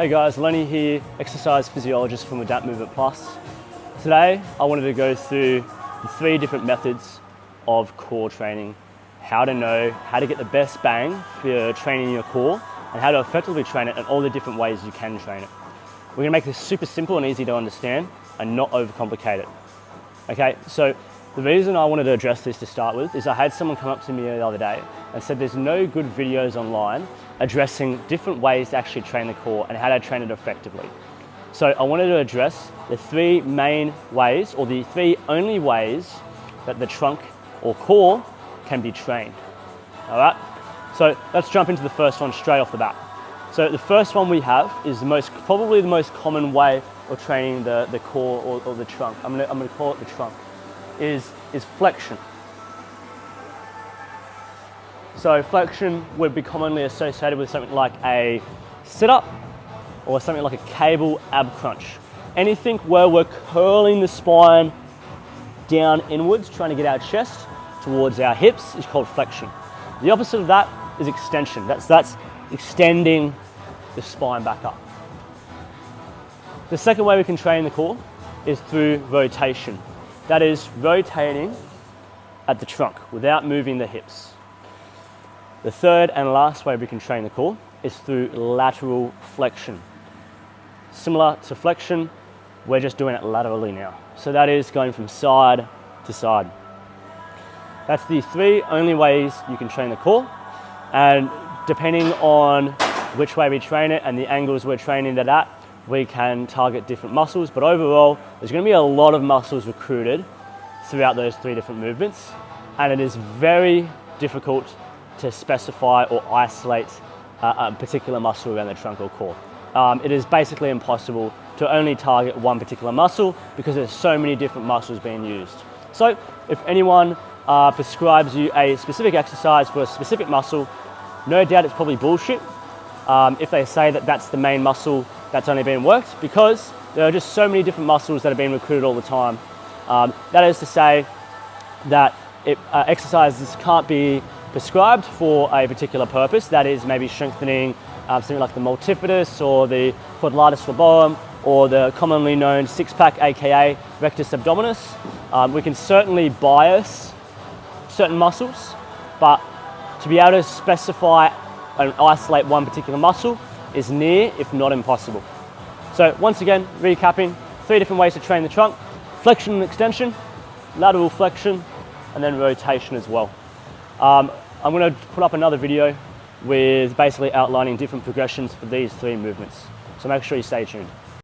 Hey guys, Lenny here, exercise physiologist from Adapt Movement Plus. Today I wanted to go through the 3 different methods of core training, how to know how to get the best bang for training your core and how to effectively train it and all the different ways you can train it. We're going to make this super simple and easy to understand and not overcomplicate it. Okay, so the reason I wanted to address this to start with is I had someone come up to me the other day and said there's no good videos online addressing different ways to actually train the core and how to train it effectively. So I wanted to address the 3 main ways, or the 3 only ways that the trunk or core can be trained. All right, so let's jump into the first one straight off the bat. So the first one we have is probably the most common way of training the core or the trunk. I'm gonna call it the trunk. Is flexion. So flexion would be commonly associated with something like a sit-up or something like a cable ab crunch. Anything where we're curling the spine down inwards, trying to get our chest towards our hips, is called flexion. The opposite of that is extension. That's extending the spine back up. The second way we can train the core is through rotation. That is rotating at the trunk without moving the hips. The third and last way we can train the core is through lateral flexion. Similar to flexion, we're just doing it laterally now. So that is going from side to side. That's the 3 only ways you can train the core, and depending on which way we train it and the angles we're training it at, we can target different muscles, but overall there's going to be a lot of muscles recruited throughout those 3 different movements, and it is very difficult to specify or isolate a particular muscle around the trunk or core. It is basically impossible to only target one particular muscle because there's so many different muscles being used. So if anyone prescribes you a specific exercise for a specific muscle, no doubt it's probably bullshit if they say that that's the main muscle that's only being worked, because there are just so many different muscles that are being recruited all the time. That is to say that exercises can't be prescribed for a particular purpose, that is maybe strengthening something like the multifidus or the quadratus fleborum or the commonly known 6-pack, aka rectus abdominis. We can certainly bias certain muscles, but to be able to specify and isolate one particular muscle is near, if not impossible. So once again, recapping, 3 different ways to train the trunk: flexion and extension, lateral flexion, and then rotation as well. I'm going to put up another video with basically outlining different progressions for these 3 movements. So make sure you stay tuned.